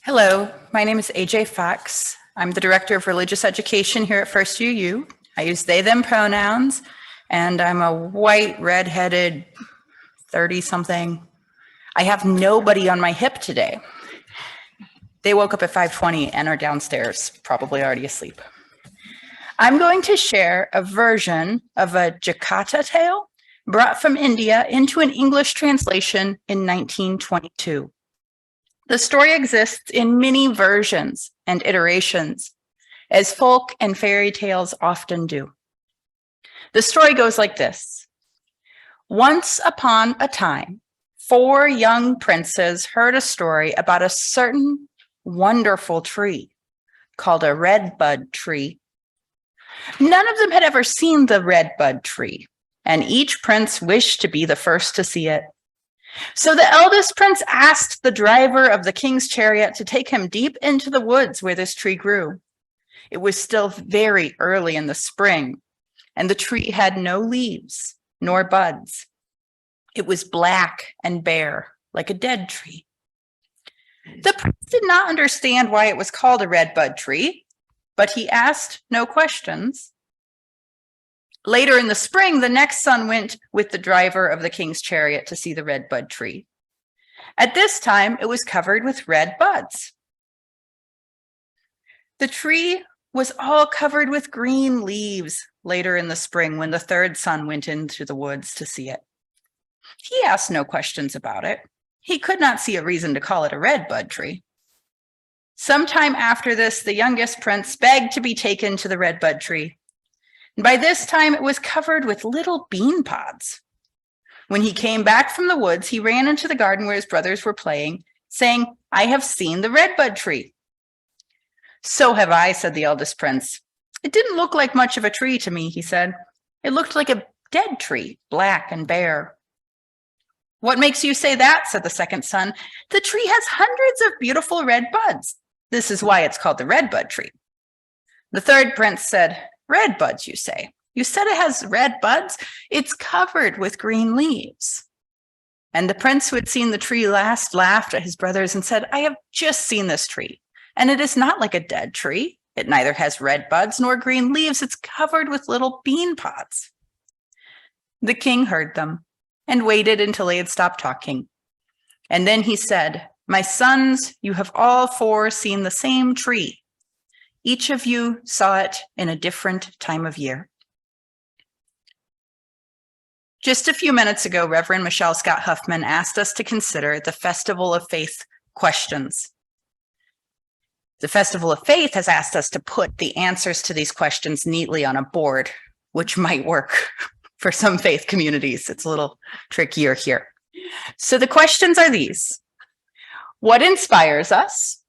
Hello, my name is AJ Fox. I'm the Director of Religious Education here at First UU. I use they, them pronouns, and I'm a white, redheaded 30-something. I have nobody on my hip today. They woke up at 5:20 and are downstairs, probably already asleep. I'm going to share a version of a Jakarta tale brought from India into an English translation in 1922. The story exists in many versions and iterations, as folk and fairy tales often do. The story goes like this. Once upon a time, 4 young princes heard a story about a certain wonderful tree called a redbud tree. None of them had ever seen the redbud tree, and each prince wished to be the first to see it. So the eldest prince asked the driver of the king's chariot to take him deep into the woods where this tree grew. It was still very early in the spring, and the tree had no leaves nor buds. It was black and bare, like a dead tree. The prince did not understand why it was called a redbud tree, but he asked no questions. Later in the spring, the next son went with the driver of the king's chariot to see the redbud tree. At this time, it was covered with red buds. The tree was all covered with green leaves later in the spring when the third son went into the woods to see it. He asked no questions about it. He could not see a reason to call it a redbud tree. Sometime after this, the youngest prince begged to be taken to the redbud tree. By this time, it was covered with little bean pods. When he came back from the woods, he ran into the garden where his brothers were playing, saying, "I have seen the redbud tree." "So have I," said the eldest prince. "It didn't look like much of a tree to me," he said. "It looked like a dead tree, black and bare." "What makes you say that?" said the second son. "The tree has hundreds of beautiful red buds. This is why it's called the redbud tree." The third prince said, "Red buds, you say? You said it has red buds? It's covered with green leaves." And the prince who had seen the tree last laughed at his brothers and said, "I have just seen this tree, and it is not like a dead tree. It neither has red buds nor green leaves. It's covered with little bean pods." The king heard them and waited until they had stopped talking. And then he said, "My sons, you have all 4 seen the same tree. Each of you saw it in a different time of year." Just a few minutes ago, Reverend Michelle Scott Huffman asked us to consider the Festival of Faith questions. The Festival of Faith has asked us to put the answers to these questions neatly on a board, which might work for some faith communities. It's a little trickier here. So the questions are these. What inspires us?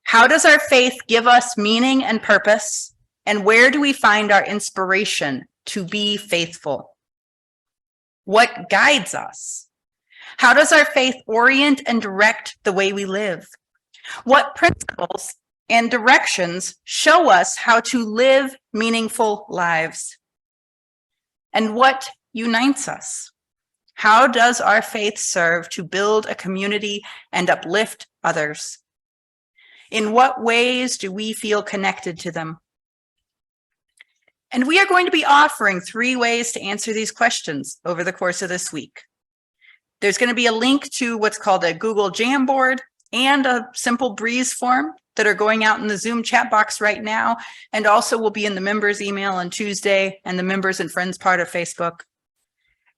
How does our faith give us meaning and purpose? And where do we find our inspiration to be faithful? What guides us? How does our faith orient and direct the way we live? What principles and directions show us how to live meaningful lives? And what unites us? How does our faith serve to build a community and uplift others? In what ways do we feel connected to them? And we are going to be offering 3 ways to answer these questions over the course of this week. There's going to be a link to what's called a Google Jamboard and a simple Breeze form that are going out in the Zoom chat box right now, and also will be in the members email on Tuesday and the members and friends part of Facebook.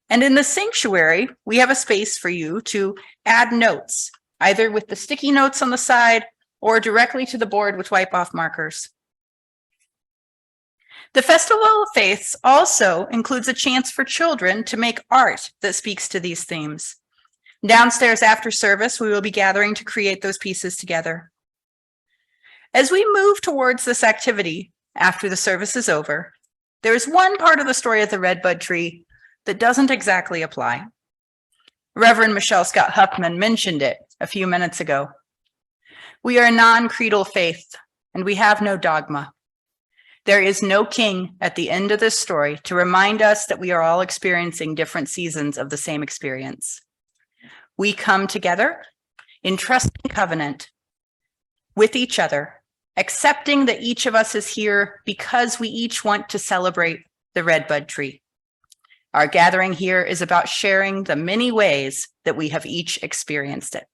And in the sanctuary, we have a space for you to add notes, either with the sticky notes on the side or directly to the board with wipe-off markers. The Festival of Faiths also includes a chance for children to make art that speaks to these themes. Downstairs after service, we will be gathering to create those pieces together. As we move towards this activity after the service is over, there is one part of the story of the redbud tree that doesn't exactly apply. Reverend Michelle Scott Huffman mentioned it a few minutes ago. We are a non-creedal faith, and we have no dogma. There is no king at the end of this story to remind us that we are all experiencing different seasons of the same experience. We come together in trust and covenant with each other, accepting that each of us is here because we each want to celebrate the Redbud tree. Our gathering here is about sharing the many ways that we have each experienced it.